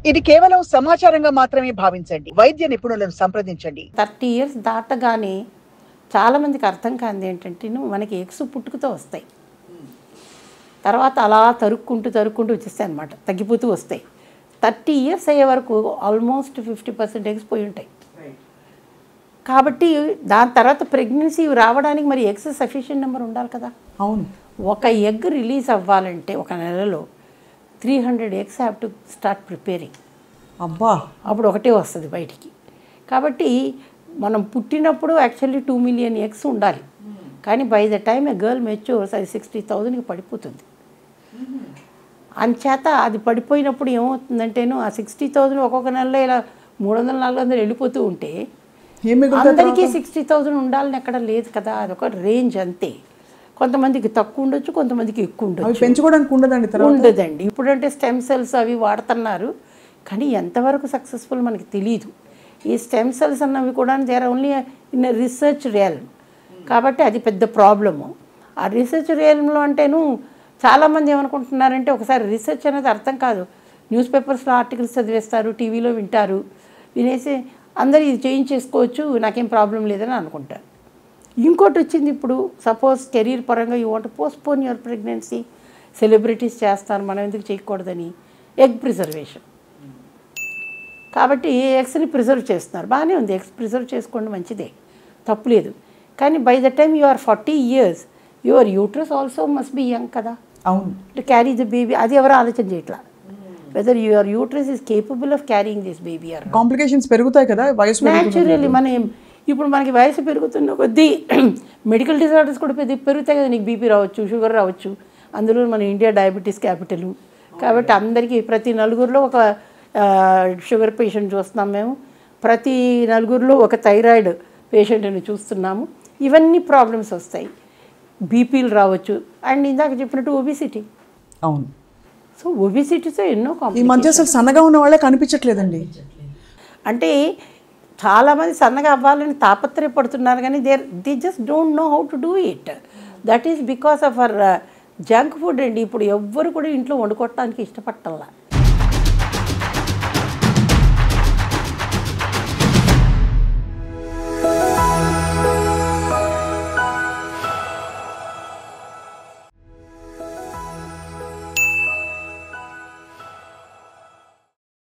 ఇది కేవలం సమాచారంగా మాత్రమే భావించండి. వైద్య నిపుణులను సంప్రదించండి. 30 ఇయర్స్ దాటగానే చాలామందికి అర్థం కానిది ఏంటంటే మనకి ఎగ్స్ పుట్టుకతో వస్తాయి, తర్వాత అలా తరుక్కుంటూ వచ్చేస్తాయి అనమాట, తగ్గిపోతూ వస్తాయి. 30 ఇయర్స్ అయ్యే వరకు ఆల్మోస్ట్ 50% ఎగ్స్ పోయి ఉంటాయి. కాబట్టి దాని తర్వాత ప్రెగ్నెన్సీ రావడానికి మరి ఎగ్స్ సఫిషియెంట్ నెంబర్ ఉండాలి కదా. అవును. ఒక ఎగ్ రిలీజ్ అవ్వాలంటే ఒక నెలలో 300 eggs have to start preparing. అబ్బా, అప్పుడు ఒకటే వస్తుంది బయటికి. కాబట్టి మనం పుట్టినప్పుడు యాక్చువల్లీ 2 మిలియన్ ఎగ్స్ ఉండాలి, కానీ by the time A girl మెచ్యూర్స్ అది 60,000కి పడిపోతుంది. అంచేత అది పడిపోయినప్పుడు ఏమవుతుందంటేను ఆ 60,000 ఒక్కొక్క నెలలో ఇలా 300-400 వెళ్ళిపోతూ ఉంటే అందరికీ 60,000 ఉండాలని ఎక్కడ లేదు కదా. అదొక రేంజ్ అంతే. కొంతమందికి తక్కువ ఉండొచ్చు, కొంతమందికి ఎక్కువ ఉండొచ్చు. పెంచుకోవడానికి ఉండదండి. ఇప్పుడంటే స్టెమ్ సెల్స్ అవి వాడుతున్నారు, కానీ ఎంతవరకు సక్సెస్ఫుల్ మనకి తెలియదు. ఈ స్టెమ్ సెల్స్ అన్నవి కూడా they are only in research realm, కాబట్టి అది పెద్ద ప్రాబ్లము. ఆ రీసెర్చ్ రియల్మ్లో అంటేను చాలామంది ఏమనుకుంటున్నారంటే ఒకసారి రీసెర్చ్ అనేది అర్థం కాదు. న్యూస్ పేపర్స్లో ఆర్టికల్స్ చదివేస్తారు, టీవీలో వింటారు, వినేసి అందరూ ఇది చేయించేసుకోవచ్చు, నాకేం ప్రాబ్లం లేదని అనుకుంటారు. ఇంకోటి వచ్చింది ఇప్పుడు, సపోజ్ కెరీర్ పరంగా you want postpone your pregnancy, celebrities చేస్తారు, మనం ఎందుకు చేయకూడదని ఎగ్ ప్రిజర్వేషన్. కాబట్టి ఎగ్స్ని ప్రిజర్వ్ చేస్తున్నారు, బాగానే ఉంది, ఎగ్స్ ప్రిజర్వ్ చేసుకోండి, మంచిదే, తప్పులేదు. కానీ by the time you are 40 years your uterus also must be young కదా. అవును. టు క్యారీ ద బేబీ, అది ఎవరు ఆలోచన చేయట్లా. Whether your uterus is capable of carrying this baby or. Complications పెరుగుతాయి కదా వయసు. న్యాచురల్లీ ఇప్పుడు మనకి వయసు పెరుగుతున్న కొద్దీ మెడికల్ డిజార్డర్స్ కూడా పెరుగుతాయి కదా. నీకు బీపీ రావచ్చు, షుగర్ రావచ్చు. అందులో మన ఇండియా డయాబెటీస్ క్యాపిటల్, కాబట్టి అందరికీ ప్రతి నలుగురిలో ఒక షుగర్ పేషెంట్ చూస్తున్నాం మేము, ప్రతి నలుగురిలో ఒక థైరాయిడ్ పేషెంట్ని చూస్తున్నాము. ఇవన్నీ ప్రాబ్లమ్స్ వస్తాయి, బీపీలు రావచ్చు, అండ్ ఇందాక చెప్పినట్టు ఒబిసిటీ. అవును. సో ఒబిసిటీతో ఎన్నో ఈ మధ్య అసలు సన్నగా ఉన్న వాళ్ళే కనిపించట్లేదండి. అంటే చాలామంది సన్నగా అవ్వాలని తాపత్రయపడుతున్నారు, కానీ they just don't know how to do it. That is because of our junk food అండి. ఇప్పుడు ఎవ్వరు కూడా ఇంట్లో వండుకోవటానికి ఇష్టపడాల.